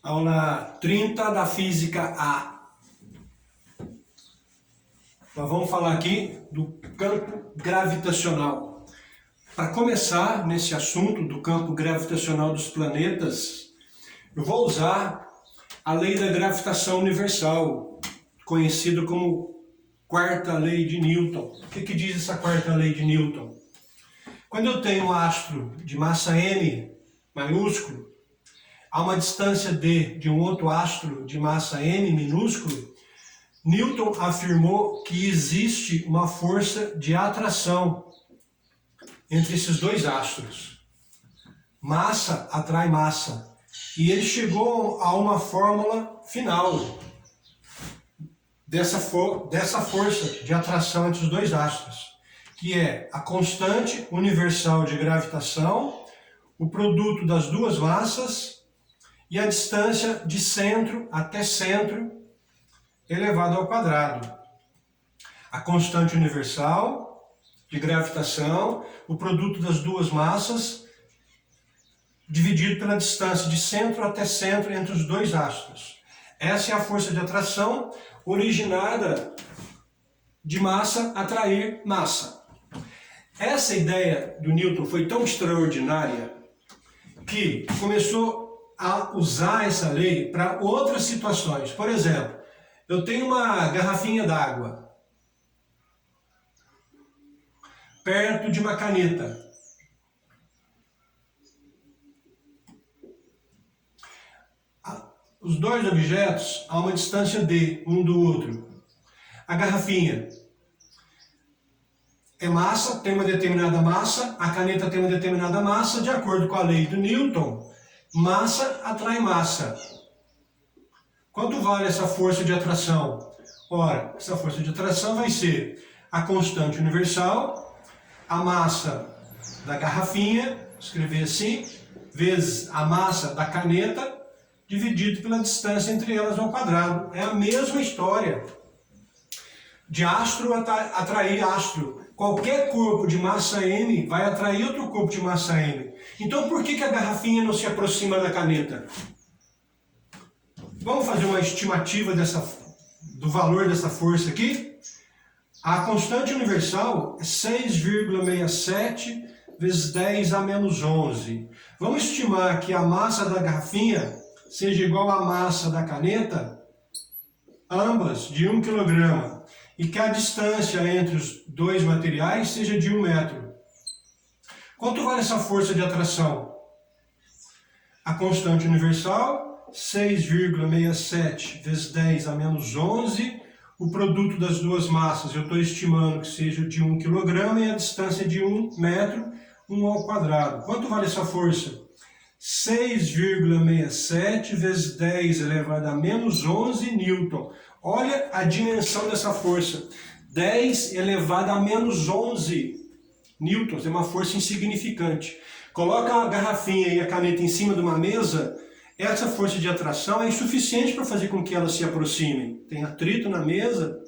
Aula 30 da Física A. Nós vamos falar aqui do campo gravitacional. Para começar nesse assunto do campo gravitacional dos planetas, eu vou usar a lei da gravitação universal, conhecida como quarta lei de Newton. O que diz essa quarta lei de Newton? Quando eu tenho um astro de massa M maiúsculo, a uma distância d de um outro astro de massa m minúsculo, Newton afirmou que existe uma força de atração entre esses dois astros. Massa atrai massa. E ele chegou a uma fórmula final dessa força de atração entre os dois astros, que é a constante universal de gravitação, o produto das duas massas e a distância de centro até centro elevado ao quadrado. A constante universal de gravitação, o produto das duas massas, dividido pela distância de centro até centro entre os dois astros. Essa é a força de atração originada de massa atrair massa. Essa ideia do Newton foi tão extraordinária que começou a usar essa lei para outras situações. Por exemplo, eu tenho uma garrafinha d'água perto de uma caneta. Os dois objetos a uma distância d um do outro. A garrafinha é massa, tem uma determinada massa, a caneta tem uma determinada massa, de acordo com a lei do Newton, massa atrai massa. Quanto vale essa força de atração? Ora, essa força de atração vai ser a constante universal, a massa da garrafinha, escrever assim, vezes a massa da caneta, dividido pela distância entre elas ao quadrado. É a mesma história de astro atrair astro. Qualquer corpo de massa m vai atrair outro corpo de massa m. Então por que a garrafinha não se aproxima da caneta? Vamos fazer uma estimativa do valor dessa força aqui? A constante universal é 6,67 vezes 10 a menos 11. Vamos estimar que a massa da garrafinha seja igual à massa da caneta, ambas de 1 kg, e que a distância entre os dois materiais seja de 1 metro. Quanto vale essa força de atração? A constante universal, 6,67 vezes 10 a menos 11, o produto das duas massas eu estou estimando que seja de 1 kg e a distância de 1 metro, 1 ao quadrado. Quanto vale essa força? 6,67 vezes 10 elevado a menos 11 newton. Olha a dimensão dessa força. 10 elevado a menos 11 newtons. É uma força insignificante. Coloca a garrafinha e a caneta em cima de uma mesa, essa força de atração é insuficiente para fazer com que elas se aproximem. Tem atrito na mesa.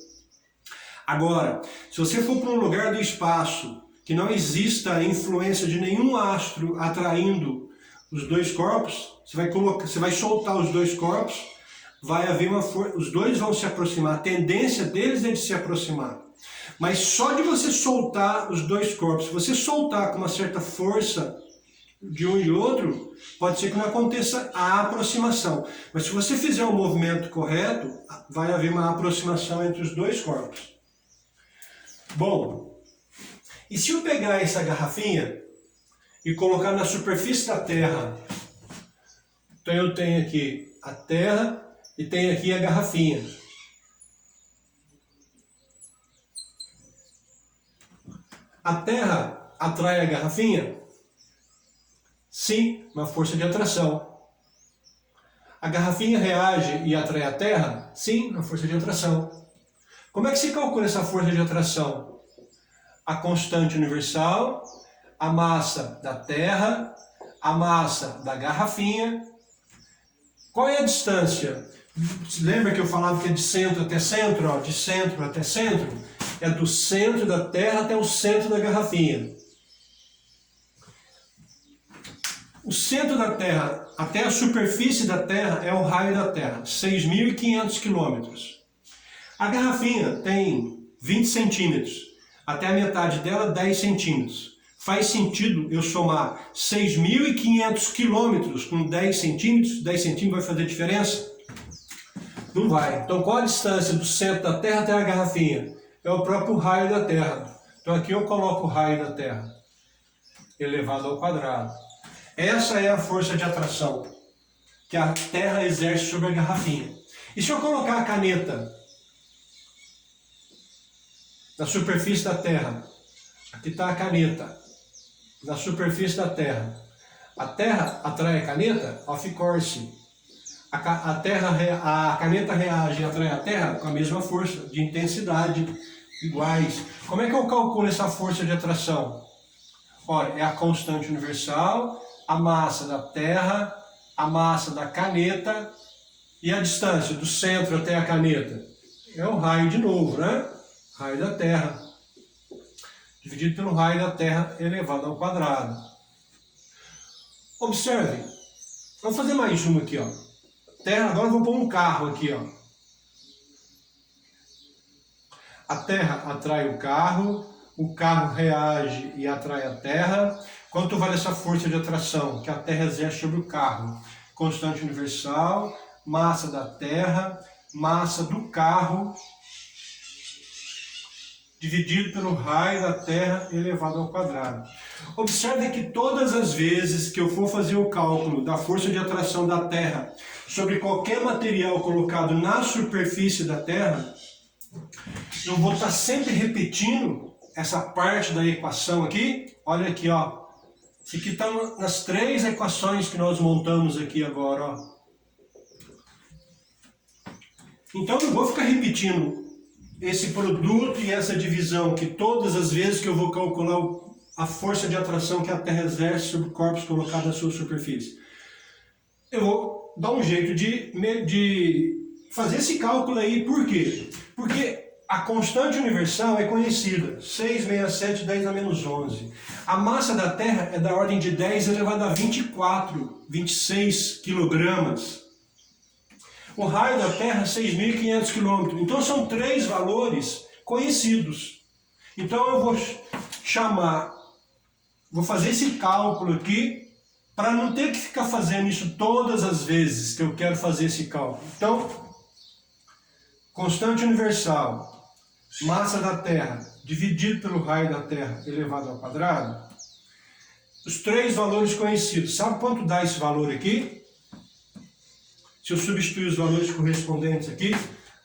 Agora, se você for para um lugar do espaço que não exista a influência de nenhum astro atraindo os dois corpos, você vai soltar os dois corpos, vai haver uma força, os dois vão se aproximar, a tendência deles é de se aproximar. Mas só de você soltar os dois corpos, se você soltar com uma certa força de um e outro, pode ser que não aconteça a aproximação. Mas se você fizer o movimento correto, vai haver uma aproximação entre os dois corpos. Bom, e se eu pegar essa garrafinha e colocar na superfície da Terra? Então eu tenho aqui a Terra e tenho aqui a garrafinha. A Terra atrai a garrafinha? Sim, uma força de atração. A garrafinha reage e atrai a Terra? Sim, uma força de atração. Como é que se calcula essa força de atração? A constante universal, a massa da Terra, a massa da garrafinha. Qual é a distância? Lembra que eu falava que é de centro até centro? Ó, de centro até centro? É do centro da Terra até o centro da garrafinha. O centro da Terra até a superfície da Terra é o raio da Terra, 6.500 quilômetros. A garrafinha tem 20 centímetros, até a metade dela 10 centímetros. Faz sentido eu somar 6.500 quilômetros com 10 centímetros? 10 centímetros vai fazer diferença? Não vai. Então qual a distância do centro da Terra até a garrafinha? É o próprio raio da Terra. Então aqui eu coloco o raio da Terra, elevado ao quadrado. Essa é a força de atração que a Terra exerce sobre a garrafinha. E se eu colocar a caneta na superfície da Terra, aqui está a caneta, na superfície da Terra. A Terra atrai a caneta, off course. A caneta reage e atrai a Terra com a mesma força, de intensidade, iguais. Como é que eu calculo essa força de atração? Olha, é a constante universal, a massa da Terra, a massa da caneta e a distância do centro até a caneta. É o raio de novo, né? Raio da Terra, dividido pelo raio da Terra elevado ao quadrado. Observe, vamos fazer mais uma aqui, ó. Terra, agora eu vou pôr um carro aqui, ó. A Terra atrai o carro reage e atrai a Terra. Quanto vale essa força de atração que a Terra exerce sobre o carro? Constante universal, massa da Terra, massa do carro, dividido pelo raio da Terra elevado ao quadrado. Observe que todas as vezes que eu for fazer o cálculo da força de atração da Terra sobre qualquer material colocado na superfície da Terra, eu vou estar sempre repetindo essa parte da equação aqui. Olha aqui, ó. Isso aqui está nas 3 equações que nós montamos aqui agora, ó. Então eu vou ficar repetindo esse produto e essa divisão que todas as vezes que eu vou calcular a força de atração que a Terra exerce sobre corpos colocados na sua superfície. Eu vou dar um jeito de fazer esse cálculo aí. Por quê? Porque a constante universal é conhecida, 667 10 a menos 11. A massa da Terra é da ordem de 10 elevado a 24, 26 quilogramas. O raio da Terra é 6.500 quilômetros. Então são 3 valores conhecidos. Então eu vou fazer esse cálculo aqui para não ter que ficar fazendo isso todas as vezes que eu quero fazer esse cálculo. Então, constante universal, massa da Terra, dividido pelo raio da Terra elevado ao quadrado, os 3 valores conhecidos. Sabe quanto dá esse valor aqui? Se eu substituir os valores correspondentes aqui,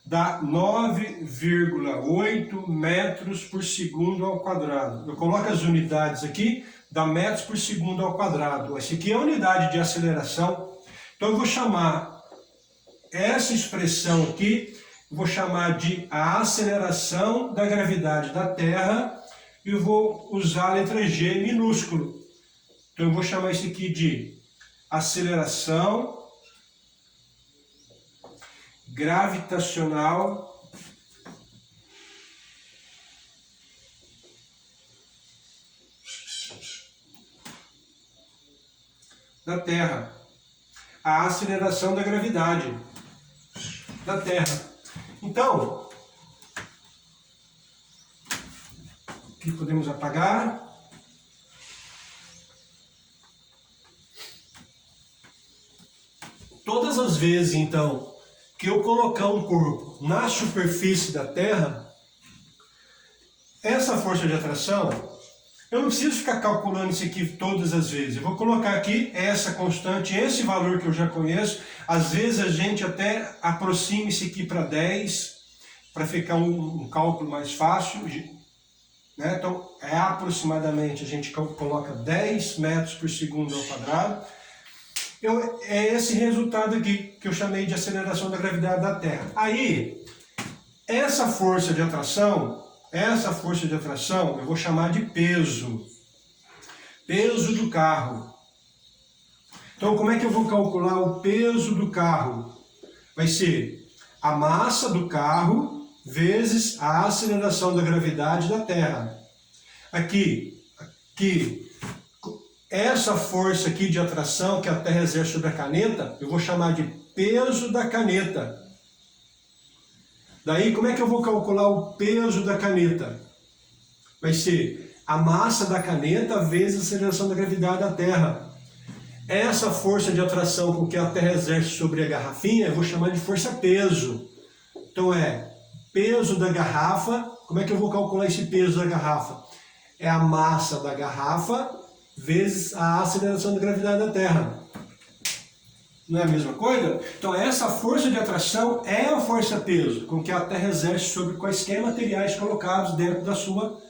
dá 9,8 metros por segundo ao quadrado. Eu coloco as unidades aqui, dá metros por segundo ao quadrado. Essa aqui é a unidade de aceleração. Então eu vou chamar essa expressão aqui, vou chamar de a aceleração da gravidade da Terra e vou usar a letra G minúsculo. Então eu vou chamar isso aqui de aceleração gravitacional da Terra. A aceleração da gravidade da Terra. Então, aqui podemos apagar. Todas as vezes, então, que eu colocar um corpo na superfície da Terra, essa força de atração, eu não preciso ficar calculando isso aqui todas as vezes. Eu vou colocar aqui essa constante, esse valor que eu já conheço. Às vezes a gente até aproxima isso aqui para 10, para ficar um cálculo mais fácil. Né? Então, aproximadamente, a gente coloca 10 metros por segundo ao quadrado. É esse resultado aqui que eu chamei de aceleração da gravidade da Terra. Aí, essa força de atração eu vou chamar de peso. Peso do carro. Então, como é que eu vou calcular o peso do carro? Vai ser a massa do carro vezes a aceleração da gravidade da Terra. Aqui essa força aqui de atração que a Terra exerce sobre a caneta, eu vou chamar de peso da caneta. Daí, como é que eu vou calcular o peso da caneta? Vai ser a massa da caneta vezes a aceleração da gravidade da Terra. Essa força de atração com que a Terra exerce sobre a garrafinha, eu vou chamar de força-peso. Então peso da garrafa. Como é que eu vou calcular esse peso da garrafa? É a massa da garrafa vezes a aceleração da gravidade da Terra. Não é a mesma coisa? Então essa força de atração é a força-peso com que a Terra exerce sobre quaisquer materiais colocados dentro da sua,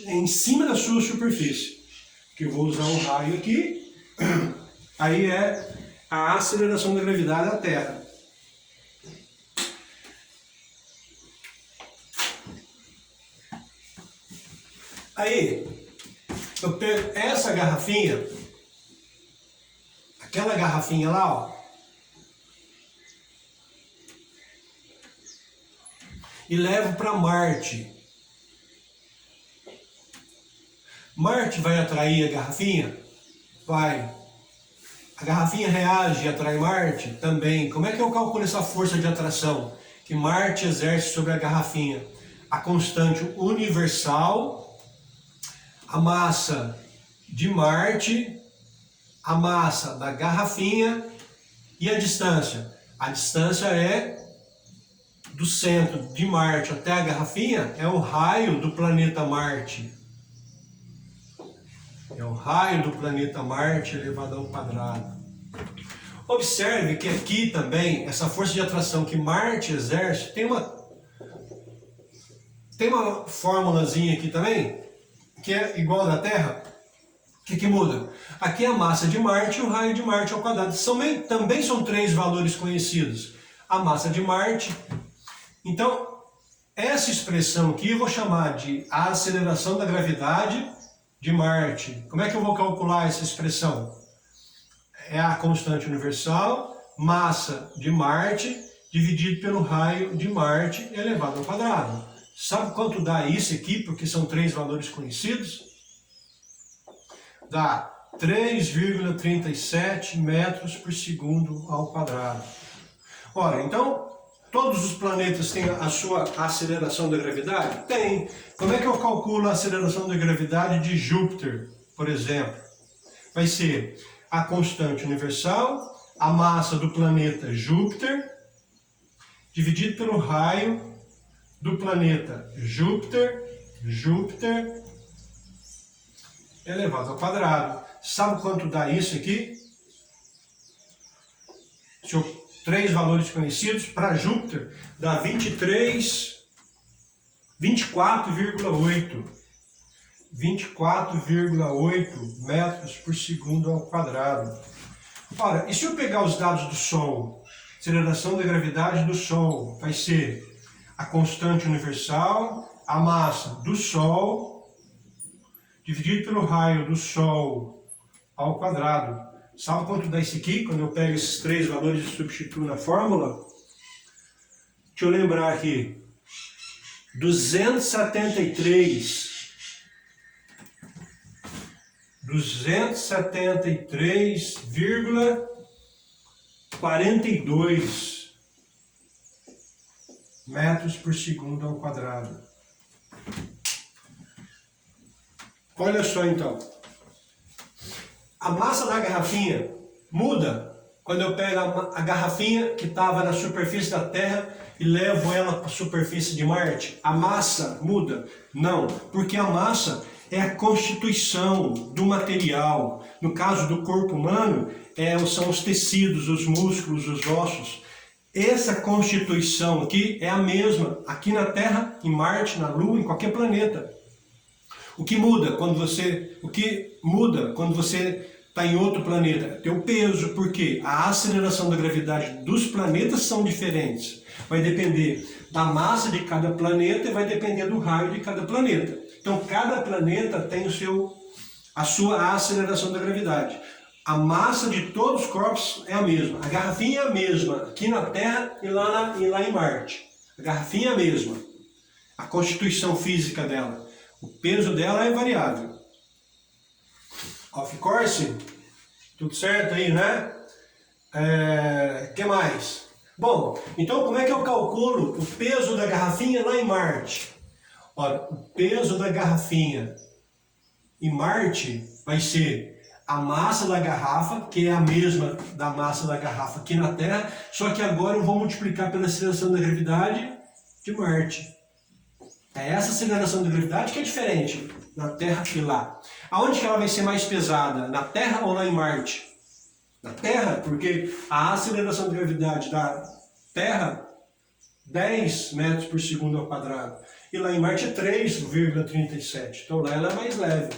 em cima da sua superfície. Que eu vou usar um raio aqui. Aí é a aceleração da gravidade da Terra. Aí, eu pego essa garrafinha, aquela garrafinha lá, ó, e levo para Marte. Marte vai atrair a garrafinha? Vai. A garrafinha reage e atrai Marte? Também. Como é que eu calculo essa força de atração que Marte exerce sobre a garrafinha? A constante universal, a massa de Marte, a massa da garrafinha e a distância. A distância é do centro de Marte até a garrafinha, é o raio do planeta Marte. É o raio do planeta Marte elevado ao quadrado. Observe que aqui também, essa força de atração que Marte exerce, tem uma fórmulazinha aqui também, que é igual da Terra. O que muda? Aqui é a massa de Marte e o raio de Marte ao quadrado. Também são 3 valores conhecidos. A massa de Marte. Então, essa expressão aqui eu vou chamar de a aceleração da gravidade de Marte. Como é que eu vou calcular essa expressão? É a constante universal, massa de Marte, dividido pelo raio de Marte elevado ao quadrado. Sabe quanto dá isso aqui, porque são 3 valores conhecidos? Dá 3,37 metros por segundo ao quadrado. Ora, então, todos os planetas têm a sua aceleração da gravidade? Tem. Como é que eu calculo a aceleração da gravidade de Júpiter, por exemplo? Vai ser a constante universal, a massa do planeta Júpiter, dividido pelo raio do planeta Júpiter elevado ao quadrado. Sabe quanto dá isso aqui? 3 valores conhecidos. Para Júpiter dá 24,8 metros por segundo ao quadrado. Ora, e se eu pegar os dados do Sol? Aceleração da gravidade do Sol vai ser a constante universal, a massa do Sol, dividido pelo raio do Sol ao quadrado. Sabe quanto dá isso aqui? Quando eu pego esses 3 valores e substituo na fórmula? Deixa eu lembrar aqui. 273,42 metros por segundo ao quadrado. Olha só então. A massa da garrafinha muda quando eu pego a garrafinha que estava na superfície da Terra e levo ela para a superfície de Marte. A massa muda? Não, porque a massa é a constituição do material. No caso do corpo humano, são os tecidos, os músculos, os ossos. Essa constituição aqui é a mesma aqui na Terra, em Marte, na Lua, em qualquer planeta. O que muda quando você está em outro planeta? É teu peso, porque a aceleração da gravidade dos planetas são diferentes. Vai depender da massa de cada planeta e vai depender do raio de cada planeta. Então, cada planeta tem a sua aceleração da gravidade. A massa de todos os corpos é a mesma. A garrafinha é a mesma aqui na Terra e lá em Marte. A garrafinha é a mesma. A constituição física dela. O peso dela é variável. Off course? Tudo certo aí, né? Que mais? Bom, então como é que eu calculo o peso da garrafinha lá em Marte? Olha, o peso da garrafinha em Marte vai ser a massa da garrafa, que é a mesma da massa da garrafa aqui na Terra, só que agora eu vou multiplicar pela aceleração da gravidade de Marte. É essa aceleração da gravidade que é diferente na Terra e lá. Aonde que ela vai ser mais pesada? Na Terra ou lá em Marte? Na Terra, porque a aceleração da gravidade da Terra 10 metros por segundo ao quadrado. E lá em Marte é 3,37. Então lá ela é mais leve.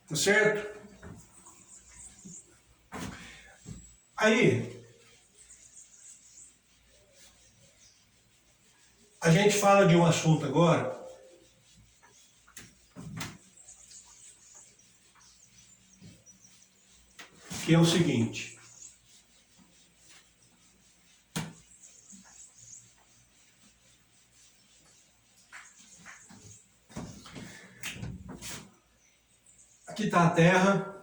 Tá certo? Aí, a gente fala de um assunto agora que é o seguinte. Aqui está a Terra,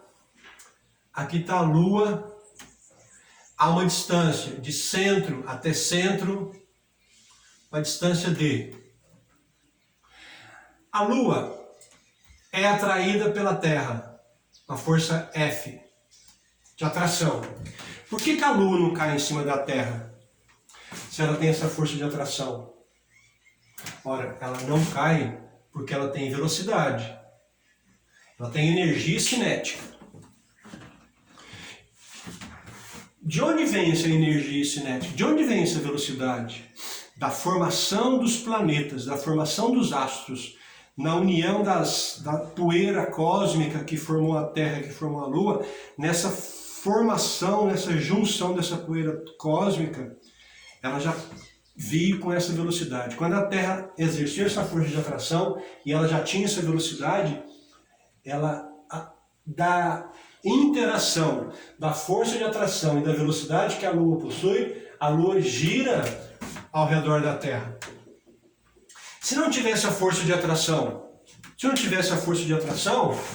aqui está a Lua, há uma distância de centro até centro, uma distância D. A Lua é atraída pela Terra, a força F, de atração. Por que a Lua não cai em cima da Terra, se ela tem essa força de atração? Ora, ela não cai porque ela tem velocidade. Ela tem energia cinética. De onde vem essa energia cinética? De onde vem essa velocidade? Da formação dos planetas, da formação dos astros, na união da poeira cósmica que formou a Terra, que formou a Lua, nessa formação, nessa junção dessa poeira cósmica, ela já veio com essa velocidade. Quando a Terra exerceu essa força de atração e ela já tinha essa velocidade, ela, da interação da força de atração e da velocidade que a Lua possui, a Lua gira ao redor da Terra. Se não tivesse a força de atração,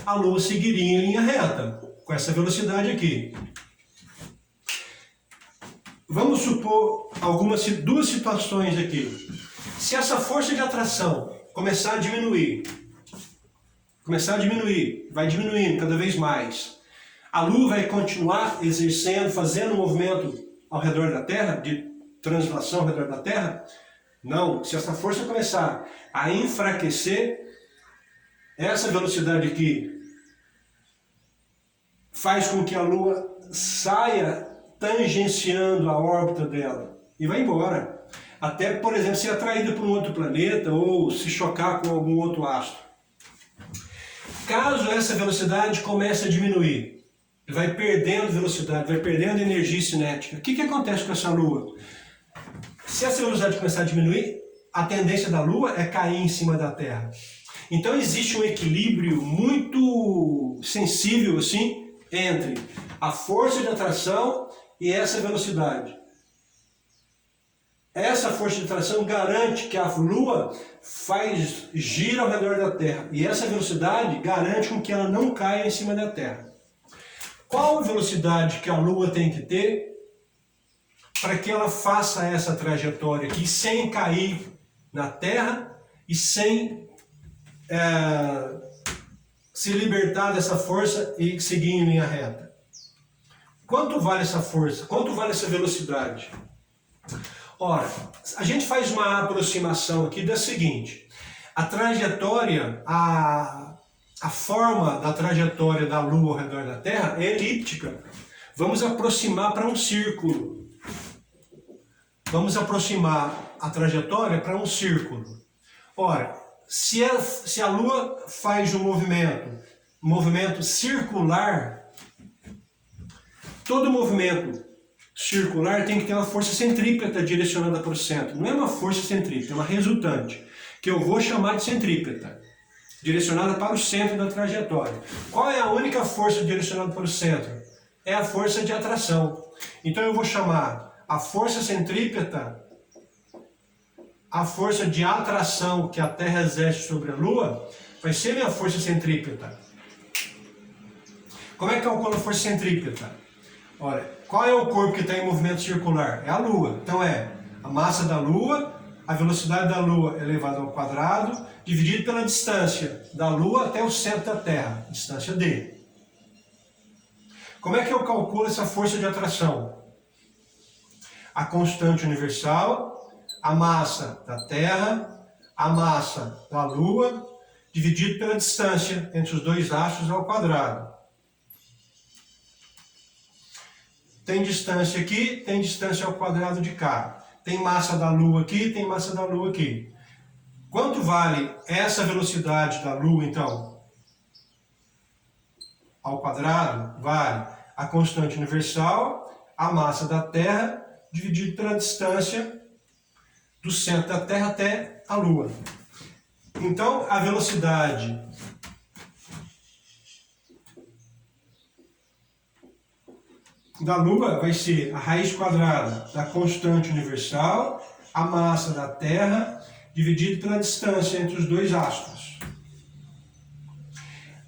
a Lua seguiria em linha reta, com essa velocidade aqui. Vamos supor duas situações aqui. Se essa força de atração começar a diminuir, vai diminuindo cada vez mais. A Lua vai continuar exercendo, fazendo um movimento ao redor da Terra, de translação ao redor da Terra? Não. Se essa força começar a enfraquecer, essa velocidade aqui faz com que a Lua saia tangenciando a órbita dela e vai embora. Até, por exemplo, ser atraída por um outro planeta ou se chocar com algum outro astro. Caso essa velocidade comece a diminuir, vai perdendo velocidade, vai perdendo energia cinética, o que acontece com essa Lua? Se essa velocidade começar a diminuir, a tendência da Lua é cair em cima da Terra. Então existe um equilíbrio muito sensível assim entre a força de atração e essa velocidade. Essa força de atração garante que a Lua gira ao redor da Terra. E essa velocidade garante com que ela não caia em cima da Terra. Qual a velocidade que a Lua tem que ter para que ela faça essa trajetória aqui sem cair na Terra e sem se libertar dessa força e seguir em linha reta? Quanto vale essa força? Quanto vale essa velocidade? Ora, a gente faz uma aproximação aqui da seguinte: a trajetória, a forma da trajetória da Lua ao redor da Terra é elíptica. Vamos aproximar para um círculo. Vamos aproximar a trajetória para um círculo. Ora, se a Lua faz um movimento circular, todo movimento circular tem que ter uma força centrípeta direcionada para o centro. Não é uma força centrípeta, é uma resultante, que eu vou chamar de centrípeta, direcionada para o centro da trajetória. Qual é a única força direcionada para o centro? É a força de atração. Então eu vou chamar a força centrípeta, a força de atração que a Terra exerce sobre a Lua, vai ser minha força centrípeta. Como é que calcula a força centrípeta? Olha, qual é o corpo que está em movimento circular? É a Lua. Então é a massa da Lua, a velocidade da Lua elevada ao quadrado, dividido pela distância da Lua até o centro da Terra, distância d. Como é que eu calculo essa força de atração? A constante universal, a massa da Terra, a massa da Lua, dividido pela distância entre os dois astros ao quadrado. Tem distância aqui, tem distância ao quadrado de cá. Tem massa da Lua aqui, tem massa da Lua aqui. Quanto vale essa velocidade da Lua, então? Ao quadrado, vale a constante universal, a massa da Terra, dividido pela distância do centro da Terra até a Lua. Então, a velocidade da Lua vai ser a raiz quadrada da constante universal, a massa da Terra, dividido pela distância entre os dois astros.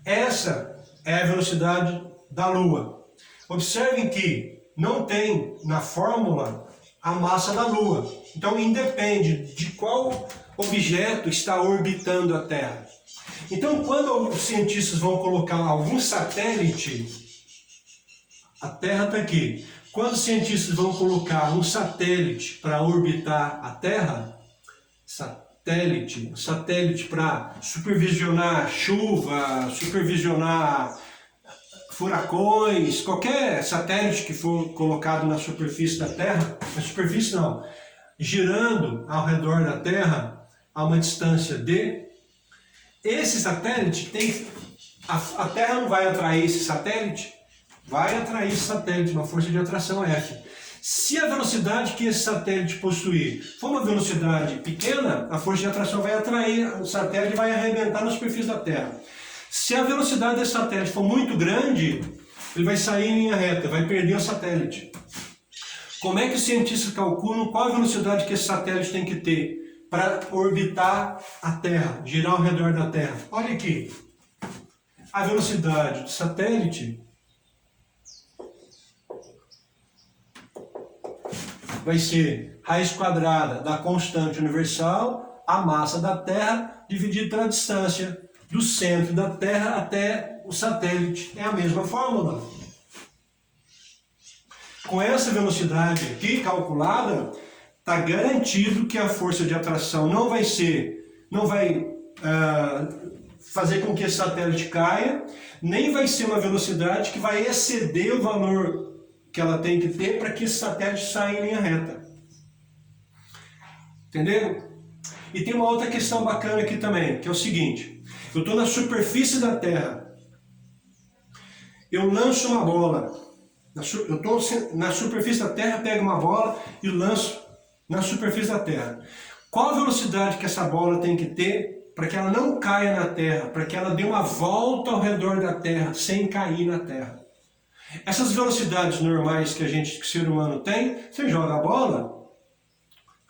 Essa é a velocidade da Lua. Observem que não tem na fórmula a massa da Lua. Então independe de qual objeto está orbitando a Terra. Então quando os cientistas vão colocar algum satélite, a Terra está aqui. Quando os cientistas vão colocar um satélite para orbitar a Terra, satélite para supervisionar chuva, supervisionar furacões, qualquer satélite que for colocado na superfície da Terra, na superfície não, girando ao redor da Terra a uma distância d, esse satélite tem, a Terra não vai atrair esse satélite, vai atrair esse satélite, uma força de atração F. Se a velocidade que esse satélite possuir for uma velocidade pequena, a força de atração vai atrair o satélite e vai arrebentar na superfície da Terra. Se a velocidade desse satélite for muito grande, ele vai sair em linha reta, vai perder o satélite. Como é que os cientistas calculam qual a velocidade que esse satélite tem que ter para orbitar a Terra, girar ao redor da Terra? Olha aqui, a velocidade do satélite vai ser raiz quadrada da constante universal, a massa da Terra, dividido pela distância do centro da Terra até o satélite. É a mesma fórmula. Com essa velocidade aqui calculada, está garantido que a força de atração não vai fazer com que esse satélite caia, nem vai ser uma velocidade que vai exceder o valor que ela tem que ter para que esse satélite saia em linha reta. Entenderam? E tem uma outra questão bacana aqui também, que é o seguinte: eu estou na superfície da Terra, eu lanço uma bola, eu estou na superfície da Terra, pego uma bola e lanço na superfície da Terra. Qual a velocidade que essa bola tem que ter para que ela não caia na Terra, para que ela dê uma volta ao redor da Terra sem cair na Terra? Essas velocidades normais que o ser humano tem, você joga a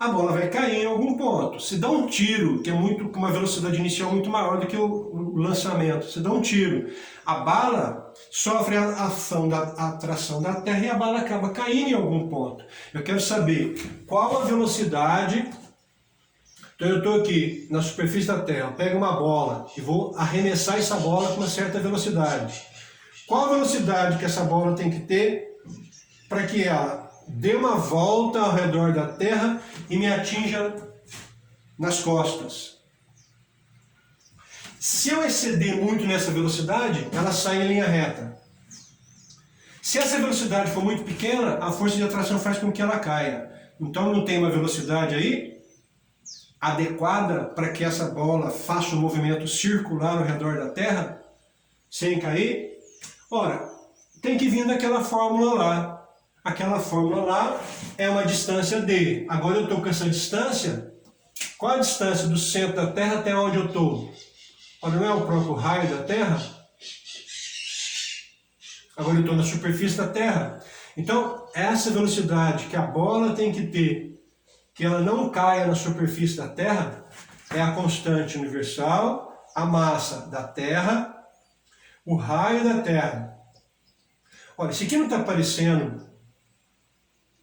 bola vai cair em algum ponto. Se dá um tiro, que é com uma velocidade inicial muito maior do que o lançamento, você dá um tiro, a bala sofre a ação da atração da Terra e a bala acaba caindo em algum ponto. Eu quero saber qual a velocidade. Então eu estou aqui na superfície da Terra, pego uma bola e vou arremessar essa bola com uma certa velocidade. Qual a velocidade que essa bola tem que ter para que ela dê uma volta ao redor da Terra e me atinja nas costas? Se eu exceder muito nessa velocidade, ela sai em linha reta. Se essa velocidade for muito pequena, a força de atração faz com que ela caia. Então não tem uma velocidade aí adequada para que essa bola faça um movimento circular ao redor da Terra, sem cair? Ora, tem que vir daquela fórmula lá. Aquela fórmula lá é uma distância d. Agora eu estou com essa distância. Qual a distância do centro da Terra até onde eu estou? Olha, não é o próprio raio da Terra? Agora eu estou na superfície da Terra. Então, essa velocidade que a bola tem que ter, que ela não caia na superfície da Terra, é a constante universal, a massa da Terra, o raio da Terra, Olha, isso aqui não está aparecendo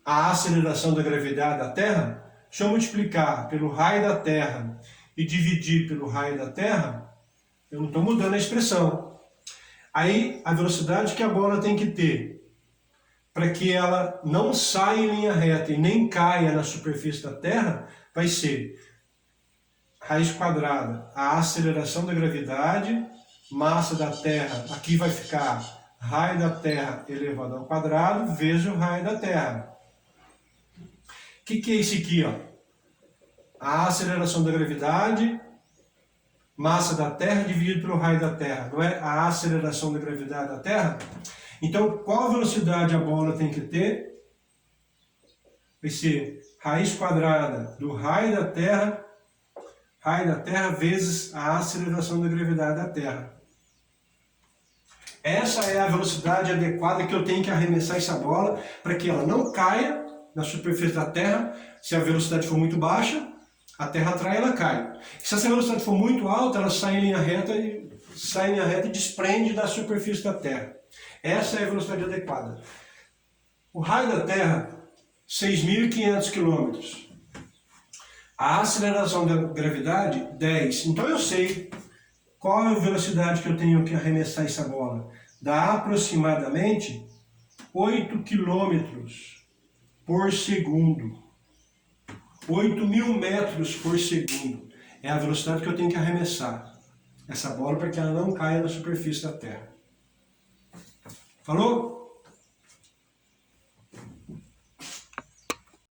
a aceleração da gravidade da Terra? Se eu multiplicar pelo raio da Terra e dividir pelo raio da Terra, eu não estou mudando a expressão. Aí, a velocidade que a bola tem que ter para que ela não saia em linha reta e nem caia na superfície da Terra, vai ser raiz quadrada, a aceleração da gravidade, massa da Terra, aqui vai ficar raio da Terra elevado ao quadrado, vezes o raio da Terra. O que é isso aqui, ó? A aceleração da gravidade, massa da Terra dividido pelo raio da Terra, não é? A aceleração da gravidade da Terra. Então, qual velocidade a bola tem que ter? Vai ser raiz quadrada do raio da Terra vezes a aceleração da gravidade da Terra. Essa é a velocidade adequada que eu tenho que arremessar essa bola para que ela não caia na superfície da Terra. Se a velocidade for muito baixa, a Terra atrai e ela cai. Se essa velocidade for muito alta, ela sai em linha reta e desprende da superfície da Terra. Essa é a velocidade adequada. O raio da Terra, 6.500 km. A aceleração da gravidade, 10. Então eu sei qual é a velocidade que eu tenho que arremessar essa bola. Dá aproximadamente 8 km por segundo. 8.000 metros por segundo. É a velocidade que eu tenho que arremessar essa bola para que ela não caia na superfície da Terra. Falou?